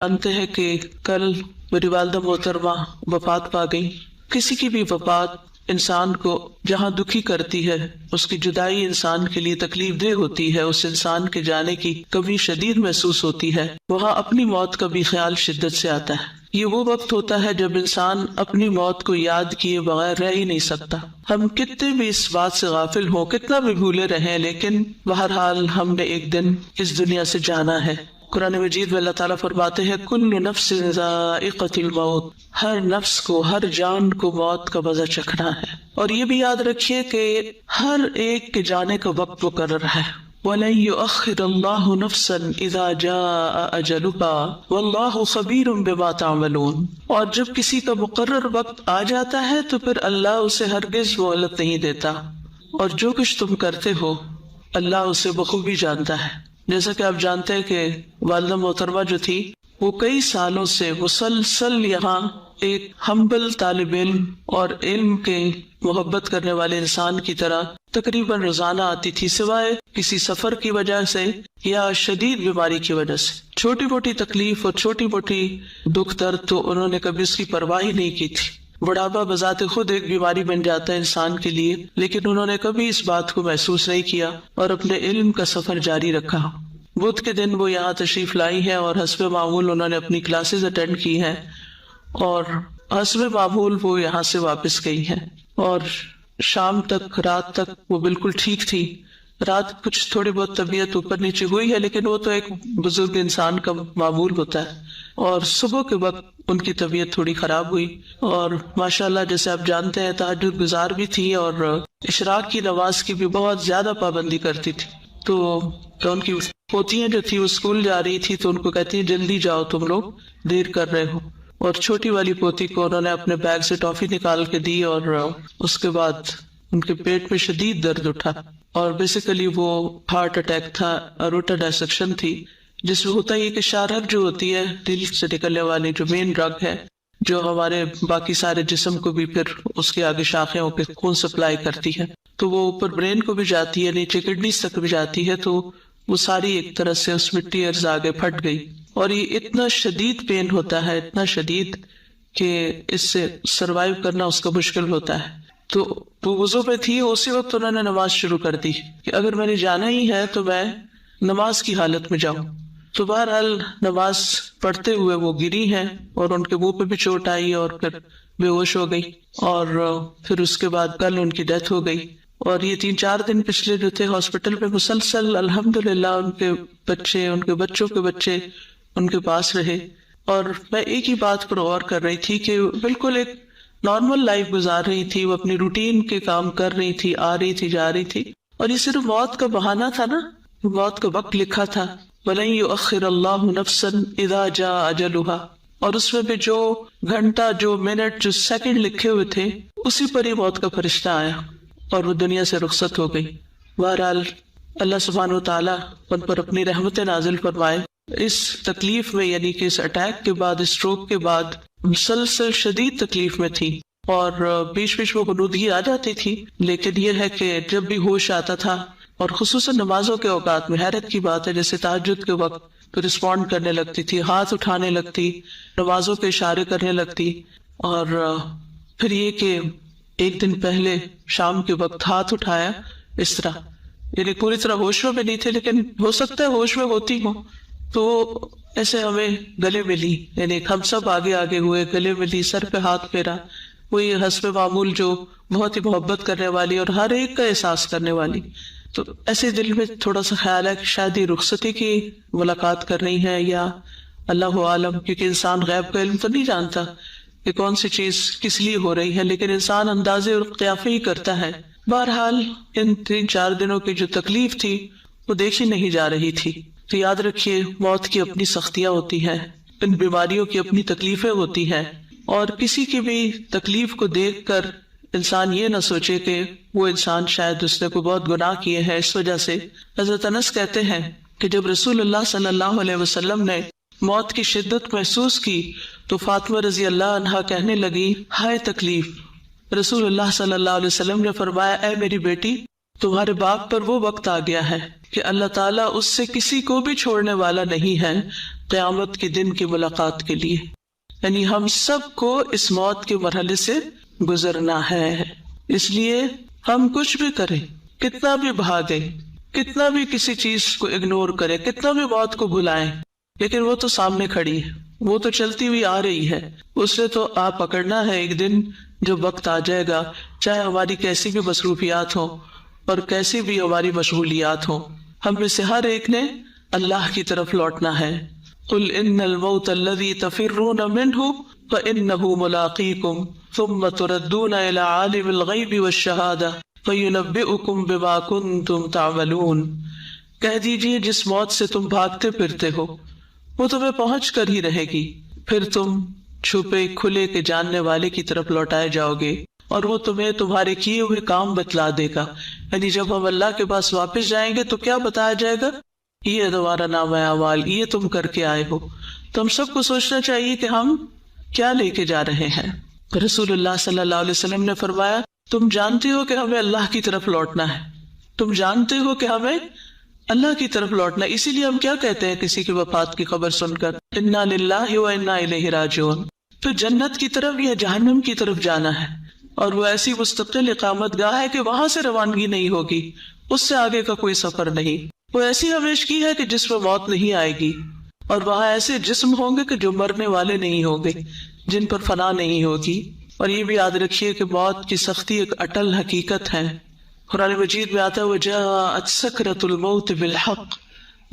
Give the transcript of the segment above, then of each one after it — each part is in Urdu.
جانتے ہیں کہ کل میری والدہ محترمہ وفات پا گئی. کسی کی بھی وفات انسان کو جہاں دکھی کرتی ہے، اس کی جدائی انسان کے لیے تکلیف دہ ہوتی ہے، اس انسان کے جانے کی کمی شدید محسوس ہوتی ہے، وہاں اپنی موت کا بھی خیال شدت سے آتا ہے. یہ وہ وقت ہوتا ہے جب انسان اپنی موت کو یاد کیے بغیر رہ ہی نہیں سکتا. ہم کتنے بھی اس بات سے غافل ہوں، کتنا بھی بھولے رہیں، لیکن بہرحال ہم نے ایک دن اس دنیا سے جانا ہے. قرآن مجید میں اللہ تعالیٰ فرماتے ہیں کل نفس ذائقۃ الموت، ہر نفس کو، ہر جان کو موت کا مزہ چکھنا ہے. اور یہ بھی یاد رکھیے کہ ہر ایک کے جانے کا وقت مقرر ہے. وَلَن يُؤَخِّرَ اللَّهُ نَفْسًا إِذَا جَاءَ أَجَلُهَا وَاللَّهُ خَبِيرٌ بِمَا تَعْمَلُونَ. اور جب کسی کا مقرر وقت آ جاتا ہے تو پھر اللہ اسے ہرگز مہلت نہیں دیتا، اور جو کچھ تم کرتے ہو اللہ اسے بخوبی جانتا ہے. جیسا کہ آپ جانتے ہیں کہ والدہ محترمہ جو تھی وہ کئی سالوں سے مسلسل یہاں ایک ہمبل طالب علم اور علم کے محبت کرنے والے انسان کی طرح تقریباً روزانہ آتی تھی، سوائے کسی سفر کی وجہ سے یا شدید بیماری کی وجہ سے. چھوٹی موٹی تکلیف اور چھوٹی موٹی دکھ درد تو انہوں نے کبھی اس کی پرواہ ہی نہیں کی تھی. بڑھاپا بذات خود ایک بیماری بن جاتا ہے انسان کے لیے، لیکن انہوں نے کبھی اس بات کو محسوس نہیں کیا اور اپنے علم کا سفر جاری رکھا. بدھ کے دن وہ یہاں تشریف لائی ہے اور حسب معمول انہوں نے اپنی کلاسز اٹینڈ کی ہیں، اور حسب معمول وہ یہاں سے واپس گئی ہیں. اور شام تک، رات تک وہ بالکل ٹھیک تھی. رات کچھ تھوڑی بہت طبیعت اوپر نیچے ہوئی ہے، لیکن وہ تو ایک بزرگ انسان کا معمول ہوتا ہے. اور صبح کے وقت ان کی طبیعت تھوڑی خراب ہوئی، اور ماشاءاللہ جیسے آپ جانتے ہیں تہجد گزار بھی تھی اور اشراق کی نماز کی بھی بہت زیادہ پابندی کرتی تھی. تو ان کی پوتیاں جو تھی وہ اسکول جا رہی تھی تو ان کو کہتی ہیں جلدی جاؤ، تم لوگ دیر کر رہے ہو. اور چھوٹی والی پوتی کو انہوں نے اپنے بیگ سے ٹافی نکال کے دی، اور اس کے بعد ان کے پیٹ میں شدید درد اٹھا، اور بیسیکلی وہ ہارٹ اٹیک تھا، اروٹا ڈائسیکشن تھی، جس میں ہوتا ہے کہ شارک جو ہوتی ہے دل سے نکلنے والی جو مین ڈرگ ہے، جو ہمارے باقی سارے جسم کو بھی پھر اس کے آگے شاخیں ہو کے خون سپلائی کرتی ہے، تو وہ اوپر برین کو بھی جاتی ہے، نیچے کڈنیز تک بھی جاتی ہے. تو وہ ساری ایک طرح سے اس میں ٹیئرز آگے پھٹ گئی، اور یہ اتنا شدید پین ہوتا ہے، اتنا شدید کہ اس سے سروائیو کرنا اس کا مشکل ہوتا ہے. تو وہ وضو پہ تھی، اسی وقت انہوں نے نماز شروع کر دی کہ اگر میں نے جانا ہی ہے تو میں نماز کی حالت میں جاؤں. تو بہرحال نماز پڑھتے ہوئے وہ گری ہیں اور ان کے منہ پہ بھی چوٹ آئی اور پھر بے ہوش ہو گئی، اور پھر اس کے بعد کل ان کی ڈیتھ ہو گئی. اور یہ 3-4 دن پچھلے جو تھے ہاسپٹل میں مسلسل الحمدللہ ان کے بچے، ان کے بچوں کے بچے ان کے پاس رہے. اور میں ایک ہی بات پر غور کر رہی تھی کہ بالکل ایک نارمل لائف گزار رہی تھی، وہ اپنی روٹین کے کام کر رہی تھی، آ رہی تھی، جا رہی تھی، اور یہ صرف موت کا بہانہ تھا نا، موت کا وقت لکھا تھا وَلَن يُؤَخِّرَ اللَّهُ نَفْسًا إِذَا جَاءَ أَجَلُهَا، اور اس میں بھی جو گھنٹہ، جو منٹ، جو سیکنڈ لکھے ہوئے تھے اسی پر ہی موت کا فرشتہ آیا اور وہ دنیا سے رخصت ہو گئی. بہرحال اللہ سبحانہ وتعالیٰ ان پر اپنی رحمت نازل فرمائے. اس تکلیف میں، یعنی کہ اس اٹیک کے بعد، اسٹروک کے بعد مسلسل شدید تکلیف میں تھی، اور بیچ بیچ میں غنودگی آ جاتی تھی، لیکن یہ ہے کہ جب بھی ہوش آتا تھا، اور خصوصاً نمازوں کے اوقات میں، حیرت کی بات ہے جیسے تہجد کے وقت تو رسپونڈ کرنے لگتی تھی، ہاتھ اٹھانے لگتی، نمازوں کے اشارے کرنے لگتی. اور پھر یہ کہ ایک دن پہلے شام کے وقت ہاتھ اٹھایا اس طرح، یعنی پوری طرح ہوش میں بھی نہیں تھے، لیکن ہو سکتا ہے ہوش میں ہوتی ہوں، تو ایسے ہمیں گلے ملی، یعنی ہم سب آگے آگے ہوئے، گلے ملی، سر پہ ہاتھ پھیرا. وہی حسب معمول جو بہت ہی محبت کرنے والی اور ہر ایک کا احساس کرنے والی. تو ایسے دل میں تھوڑا سا خیال ہے کہ شاید یہ رخصتی کی ملاقات کر رہی ہے، یا اللہ عالم، کیونکہ انسان غیب کا علم تو نہیں جانتا کہ کون سی چیز کس لیے ہو رہی ہے، لیکن انسان اندازے اور قیافے ہی کرتا ہے. بہرحال ان 3-4 دنوں کی جو تکلیف تھی وہ دیکھی نہیں جا رہی تھی. تو یاد رکھیے موت کی اپنی سختیاں ہوتی ہیں، ان بیماریوں کی اپنی تکلیفیں ہوتی ہیں، اور کسی کی بھی تکلیف کو دیکھ کر انسان یہ نہ سوچے کہ وہ انسان شاید اس نے کوئی بہت گناہ کیے ہیں اس وجہ سے. حضرت انس کہتے ہیں کہ جب رسول اللہ صلی اللہ علیہ وسلم نے موت کی شدت محسوس کی تو فاطمہ رضی اللہ عنہا کہنے لگی ہائے تکلیف. رسول اللہ صلی اللہ علیہ وسلم نے فرمایا اے میری بیٹی، تمہارے باپ پر وہ وقت آ گیا ہے کہ اللہ تعالیٰ اس سے کسی کو بھی چھوڑنے والا نہیں ہے قیامت کے دن کی ملاقات کے لیے. یعنی ہم سب کو اس موت کے مرحلے سے گزرنا ہے. اس لیے ہم کچھ بھی کریں، کتنا بھی بھاگیں، کتنا بھی کسی چیز کو اگنور کریں، کتنا بھی موت کو بھلائیں، لیکن وہ تو سامنے کھڑی ہے، وہ تو چلتی ہوئی آ رہی ہے. اسے تو آپ پکڑنا ہے. ایک دن جب وقت آ جائے گا، چاہے ہماری کیسی بھی مصروفیات ہوں اور کیسی بھی ہماری مشغولیات ہوں، ہم میں سے ہر ایک نے اللہ کی طرف لوٹنا ہے. قل ان الموت الذي تفرون منه فانه ملاقيكم ثم تردون الى عالم الغيب والشهادة فينبئكم بما كنتم تعملون. کہہ دیجئے جس موت سے تم بھاگتے پھرتے ہو وہ تمہیں پہنچ کر ہی رہے گی، پھر تم چھپے کھلے کے جاننے والے کی طرف لوٹائے جاؤ گے اور وہ تمہیں تمہارے کیے ہوئے کام بتلا دے گا. یعنی جب ہم اللہ کے پاس واپس جائیں گے تو کیا بتایا جائے گا؟ یہ تمہارا نام اعمال، یہ تم کر کے آئے ہو. تو ہم سب کو سوچنا چاہیے کہ ہم کیا لے کے جا رہے ہیں. رسول اللہ صلی اللہ علیہ وسلم نے فرمایا تم جانتے ہو کہ ہمیں اللہ کی طرف لوٹنا ہے، تم جانتے ہو کہ ہمیں اللہ کی طرف لوٹنا ہے. اسی لیے ہم کیا کہتے ہیں کسی کی وفات کی خبر سن کر؟ انا للہ و انا الیہ راجعون. پھر جنت کی طرف یا جہنم کی طرف جانا ہے، اور وہ ایسی مستقل اقامت گاہ ہے کہ وہاں سے روانگی نہیں ہوگی، اس سے آگے کا کوئی سفر نہیں. وہ ایسی ہمیشگی ہے کہ جس میں موت نہیں آئے گی، اور وہاں ایسے جسم ہوں گے کہ جو مرنے والے نہیں ہوں گے، جن پر فنا نہیں ہوگی. اور یہ بھی یاد رکھیے کہ موت کی سختی ایک اٹل حقیقت ہے. قرآن مجید میں آتا ہے وَجَاءَتْ سَكْرَةُ الْمَوْتِ بِالْحَقِّ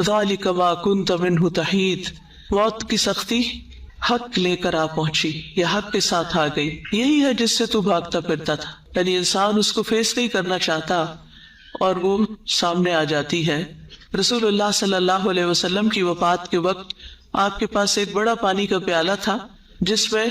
ذَلِكَ مَا كُنْتَ مِنْهُ تَحِيدُ. موت کی سختی حق لے کر آ پہنچی، یہ حق کے ساتھ آ گئی. یہی ہے جس سے تو بھاگتا پھرتا تھا. یعنی انسان اس کو فیس نہیں کرنا چاہتا اور وہ سامنے آ جاتی ہے. رسول اللہ صلی اللہ علیہ وسلم کی وفات کے وقت آپ کے پاس ایک بڑا پانی کا پیالہ تھا جس میں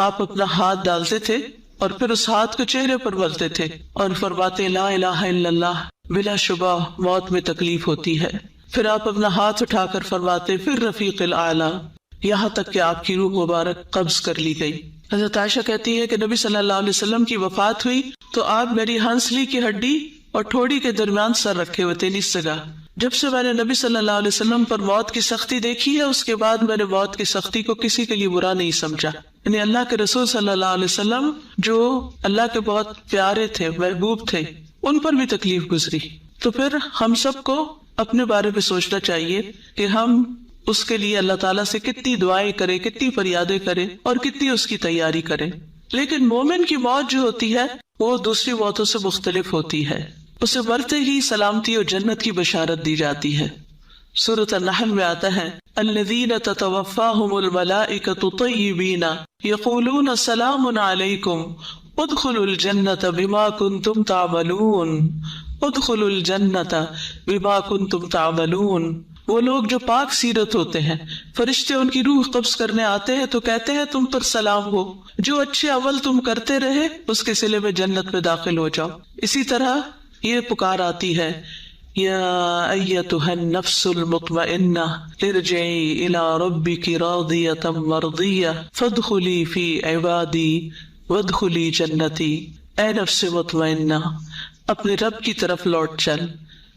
آپ اپنا ہاتھ ڈالتے تھے اور پھر اس ہاتھ کو چہرے پر ملتے تھے اور فرماتے لا الہ الا اللہ. بلا شبہ موت میں تکلیف ہوتی ہے. پھر آپ اپنا ہاتھ اٹھا کر فرماتے پھر رفیق الاعلی، یہاں تک کہ آپ کی روح مبارک قبض کر لی گئی. حضرت عائشہ کہتی ہے کہ نبی صلی اللہ علیہ وسلم کی وفات ہوئی تو آپ میری ہنسلی کی ہڈی اور ٹھوڑی کے درمیان سر رکھے ہوئے تھے نس جگہ. جب سے میں نے نبی صلی اللہ علیہ وسلم پر موت کی سختی دیکھی ہے اس کے بعد میں نے موت کی سختی کو کسی کے لیے برا نہیں سمجھا. یعنی اللہ کے رسول صلی اللہ علیہ وسلم جو اللہ کے بہت پیارے تھے، محبوب تھے، ان پر بھی تکلیف گزری. تو پھر ہم سب کو اپنے بارے میں سوچنا چاہیے کہ ہم اس کے لیے اللہ تعالیٰ سے کتنی دعائیں کریں، کتنی فریادیں کریں اور کتنی اس کی تیاری کریں. لیکن مومن کی موت جو ہوتی ہے وہ دوسری موتوں سے مختلف ہوتی ہے. اسے مرتے ہی سلامتی اور جنت کی بشارت دی جاتی ہے. سورۃ النحل میں آتا ہے الذین تتوفاہم الملائکۃ طیبین یقولون سلام علیکم ادخلوا الجنۃ بما کنتم تعملون ادخلوا الجنۃ بما کنتم تعملون. وہ لوگ جو پاک سیرت ہوتے ہیں، فرشتے ان کی روح قبض کرنے آتے ہیں تو کہتے ہیں تم پر سلام ہو، جو اچھے عمل تم کرتے رہے اس کے صلے میں جنت میں داخل ہو جاؤ. اسی طرح یہ پکار آتی ہے یا ایتھا النفس المطمئنہ ارجعی الی ربک راضیۃ مرضیہ فادخلی فی عبادی وادخلی جنتی. اے نفس مطمئنہ اپنے رب کی طرف لوٹ چل،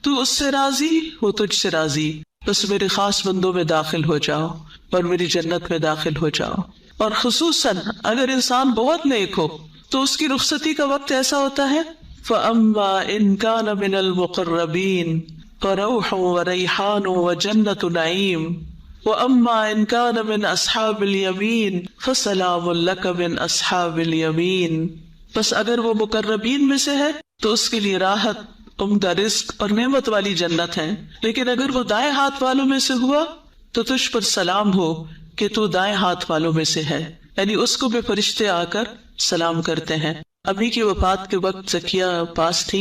تو اس سے راضی وہ تجھ سے راضی، بس میرے خاص بندوں میں داخل ہو جاؤ اور میری جنت میں داخل ہو جاؤ. اور خصوصاً اگر انسان بہت نیک ہو تو اس کی رخصتی کا وقت ایسا ہوتا ہے فَأَمَّا إِن كَانَ مِنَ الْمُقَرَّبِينَ فَرَوْحٌ وَرَيْحَانٌ وَجَنَّةُ نَعِيمٍ وَأَمَّا إِن كَانَ مِنْ أَصْحَابِ الْيَمِينِ فَسَلَامٌ لَكَ مِنْ أَصْحَابِ الْيَمِينِ. بس اگر وہ مقربین میں سے ہے تو اس کے لیے راحت، عمدہ رزق اور نعمت والی جنت ہے. لیکن اگر وہ دائیں ہاتھ والوں میں سے ہوا تو تجھ پر سلام ہو کہ تو دائیں ہاتھ والوں میں سے ہے. یعنی اس کو بھی فرشتے آ کر سلام کرتے ہیں. ابھی کی وفات کے وقت زکیہ پاس تھی